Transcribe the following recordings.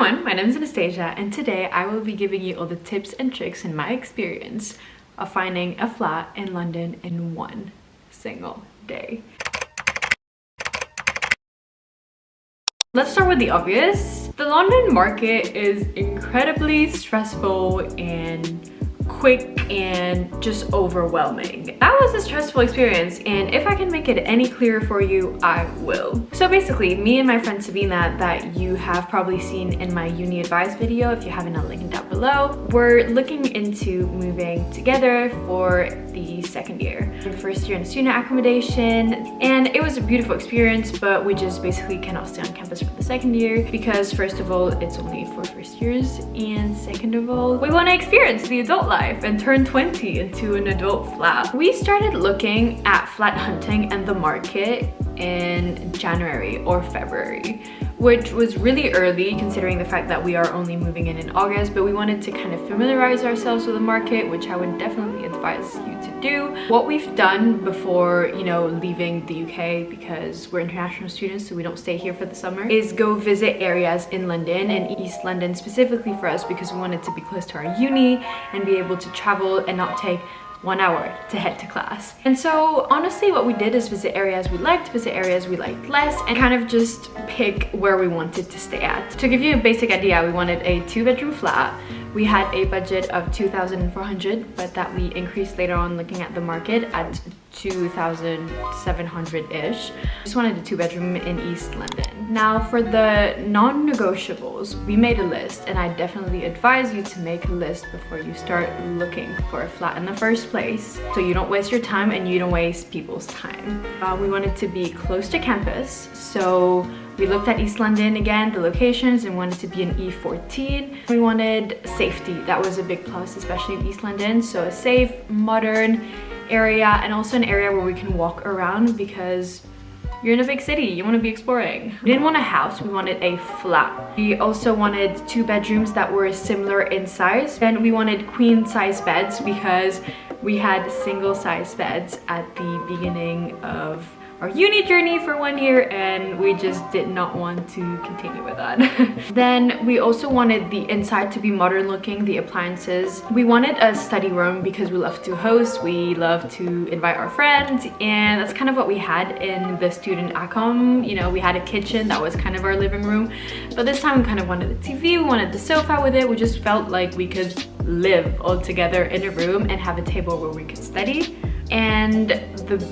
everyone, my name is Anastasia and today I will be giving you all the tips and tricks in my experience of finding a flat in London in one single day. Let's start with the obvious. The London market is incredibly stressful and quick and just overwhelming. That was a stressful experience, and if I can make it any clearer for you, I will. So basically, me and my friend Sabina, that you have probably seen in my uni advice video, if you haven't, I'll link it down below, we're looking into moving together for the second year. The first year in student accommodation, and it was a beautiful experience, but we just basically cannot stay on campus for the second year because first of all, it's only for first years, and second of all, we want to experience the adult life and turn 20 into an adult flat. We started looking at flat hunting and the market in January or February, which was really early considering the fact that we are only moving in August, but we wanted to kind of familiarize ourselves with the market, which I would definitely advise you to do. What we've done before, you know, leaving the UK, because we're international students so we don't stay here for the summer, is go visit areas in London and East London specifically for us because we wanted to be close to our uni and be able to travel and not take 1 hour to head to class. And so honestly what we did is visit areas we liked, visit areas we liked less, and kind of just pick where we wanted to stay at. To give you a basic idea, we wanted a 2-bedroom flat. We had a budget of 2,400, but that we increased later on looking at the market at 2,700-ish. Just wanted a 2-bedroom in East London. Now for the non-negotiables, we made a list, and I definitely advise you to make a list before you start looking for a flat in the first place, so you don't waste your time and you don't waste people's time. We wanted to be close to campus, so we looked at East London again, the locations, and wanted to be in E14. We wanted safety. That was a big plus, especially in East London. So a safe, modern area, and also an area where we can walk around because you're in a big city, you want to be exploring. We didn't want a house, we wanted a flat. We also wanted 2 bedrooms that were similar in size. Then we wanted queen size beds because we had single size beds at the beginning of our uni journey for 1 year, and we just did not want to continue with that. Then we also wanted the inside to be modern looking, the appliances. We wanted a study room because we love to host, we love to invite our friends, and that's kind of what we had in the student accom. You know, we had a kitchen that was kind of our living room, but this time we kind of wanted a TV, we wanted the sofa with it. We just felt like we could live all together in a room and have a table where we could study. And the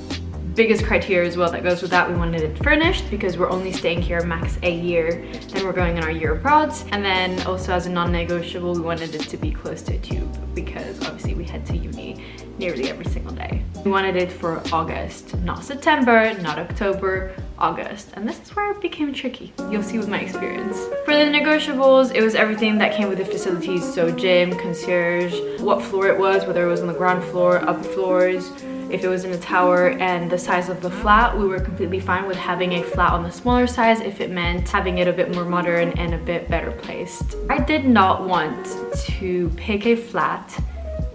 biggest criteria as well that goes with that, we wanted it furnished because we're only staying here max a year, then we're going on our year abroad. And then also as a non-negotiable, we wanted it to be close to a tube because obviously we head to uni nearly every single day. We wanted it for August, not September, not October, August. And this is where it became tricky. You'll see with my experience. For the negotiables, it was everything that came with the facilities. So gym, concierge, what floor it was, whether it was on the ground floor, upper floors, if it was in a tower, and the size of the flat. We were completely fine with having a flat on the smaller size if it meant having it a bit more modern and a bit better placed. I did not want to pick a flat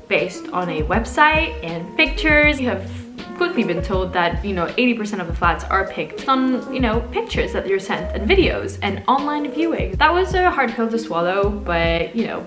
based on a website and pictures. You have quickly been told that, you know, 80% of the flats are picked on, you know, pictures that you're sent and videos and online viewing. That was a hard pill to swallow, but you know,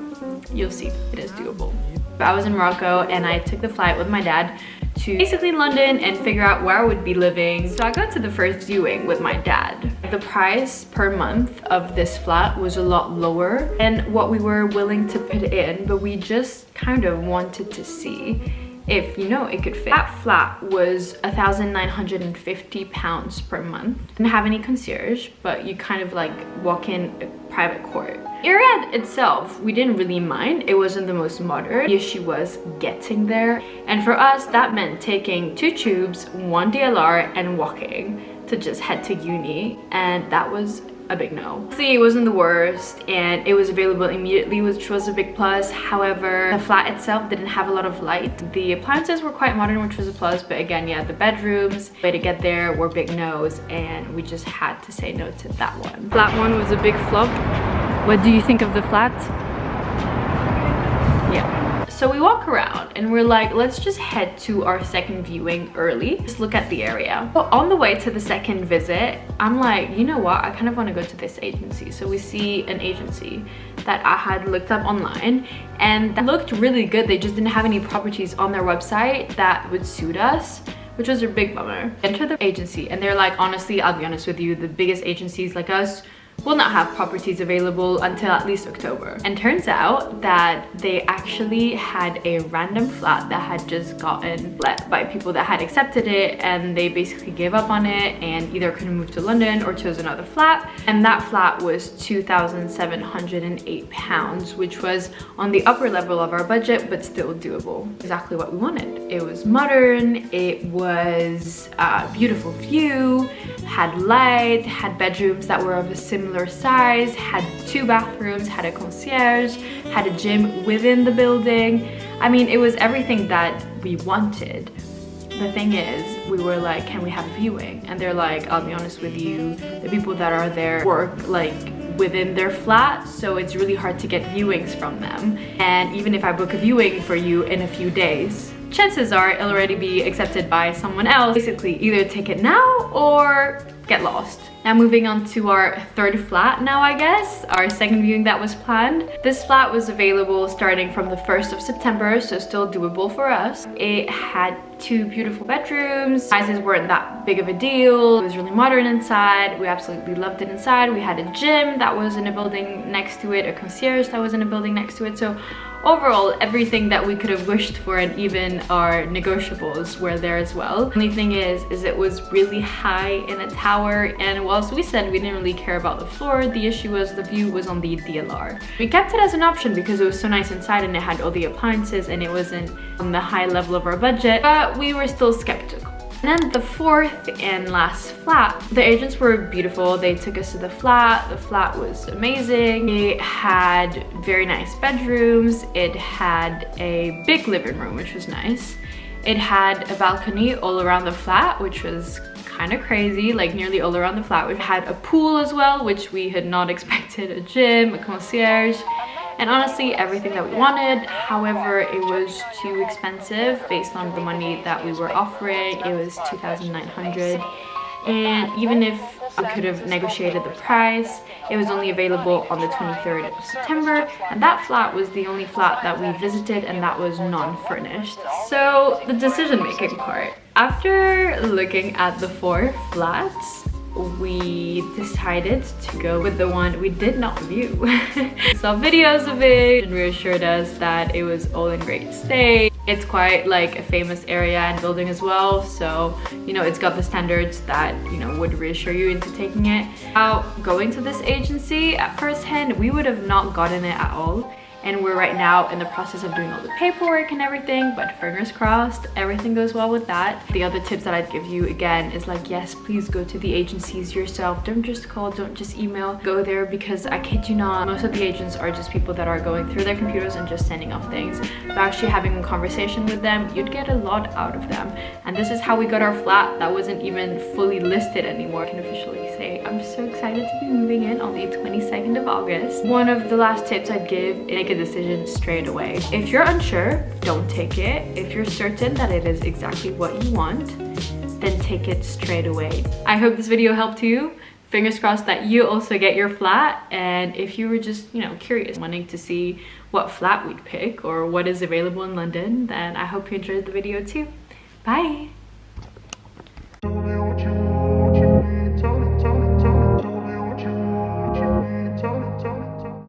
you'll see, it is doable. I was in Morocco and I took the flight with my dad to basically London and figure out where I would be living. So I got to the first viewing with my dad. The price per month of this flat was a lot lower than what we were willing to put in, but we just kind of wanted to see if, you know, it could fit. That flat was £1,950 per month. Didn't have any concierge, but you kind of like walk in a private court. Area itself, we didn't really mind. It wasn't the most modern. The issue was getting there. And for us, that meant taking 2 tubes, 1 DLR, and walking to just head to uni. And that was a big no. See, it wasn't the worst, and it was available immediately, which was a big plus. However, the flat itself didn't have a lot of light. The appliances were quite modern, which was a plus, but again, yeah, the bedrooms, way to get there, were big no's, and we just had to say no to that one. Flat 1 was a big flop. What do you think of the flat? Yeah. So we walk around and we're like, let's just head to our second viewing early. Just look at the area. But on the way to the second visit, I'm like, you know what? I kind of want to go to this agency. So we see an agency that I had looked up online and that looked really good. They just didn't have any properties on their website that would suit us, which was a big bummer. Enter the agency and they're like, honestly, I'll be honest with you, the biggest agencies like us will not have properties available until at least October. And turns out that they actually had a random flat that had just gotten let by people that had accepted it, and they basically gave up on it and either couldn't move to London or chose another flat. And that flat was £2,708, which was on the upper level of our budget, but still doable. Exactly what we wanted. It was modern, it was a beautiful view, had light, had bedrooms that were of a similar size, had 2 bathrooms, had a concierge, had a gym within the building. I mean, it was everything that we wanted. The thing is, we were like, can we have a viewing? And they're like, I'll be honest with you, the people that are there work like within their flat, so it's really hard to get viewings from them. And even if I book a viewing for you in a few days, chances are it'll already be accepted by someone else. Basically, either take it now or get lost. Now moving on to our third flat now, I guess, our second viewing that was planned. This flat was available starting from the 1st of September, so still doable for us. It had 2 beautiful bedrooms. Sizes weren't that big of a deal. It was really modern inside. We absolutely loved it inside. We had a gym that was in a building next to it, a concierge that was in a building next to it. So overall, everything that we could have wished for, and even our negotiables were there as well. The only thing is it was really high in a tower, and whilst we said we didn't really care about the floor, the issue was the view was on the DLR. We kept it as an option because it was so nice inside and it had all the appliances and it wasn't on the high level of our budget, but we were still skeptical. And then the fourth and last flat, the agents were beautiful. They took us to the flat. The flat was amazing. It had very nice bedrooms. It had a big living room, which was nice. It had a balcony all around the flat, which was kind of crazy, like nearly all around the flat. It had a pool as well, which we had not expected, a gym, a concierge, and honestly everything that we wanted. However, it was too expensive based on the money that we were offering. It was $2,900, and even if we could have negotiated the price, it was only available on the 23rd of September, and that flat was the only flat that we visited, and that was non-furnished. So the decision-making part. After looking at the 4 flats, we decided to go with the one we did not view. Saw videos of it and reassured us that it was all in great state. It's quite like a famous area and building as well, so you know, it's got the standards that, you know, would reassure you into taking it. Now, going to this agency at first hand, we would have not gotten it at all. And we're right now in the process of doing all the paperwork and everything, but fingers crossed everything goes well with that. The other tips that I'd give you again is like, yes, please go to the agencies yourself. Don't just call, don't just email, go there, because I kid you not, most of the agents are just people that are going through their computers and just sending off things. But actually having a conversation with them, you'd get a lot out of them. And this is how we got our flat that wasn't even fully listed anymore. I can officially say I'm so excited to be moving in on the 22nd of August. One of the last tips I'd give is make a decision straight away. If you're unsure, don't take it. If you're certain that it is exactly what you want, then take it straight away. I hope this video helped you. Fingers crossed that you also get your flat. And if you were just, you know, curious, wanting to see what flat we'd pick or what is available in London, then I hope you enjoyed the video too. Bye!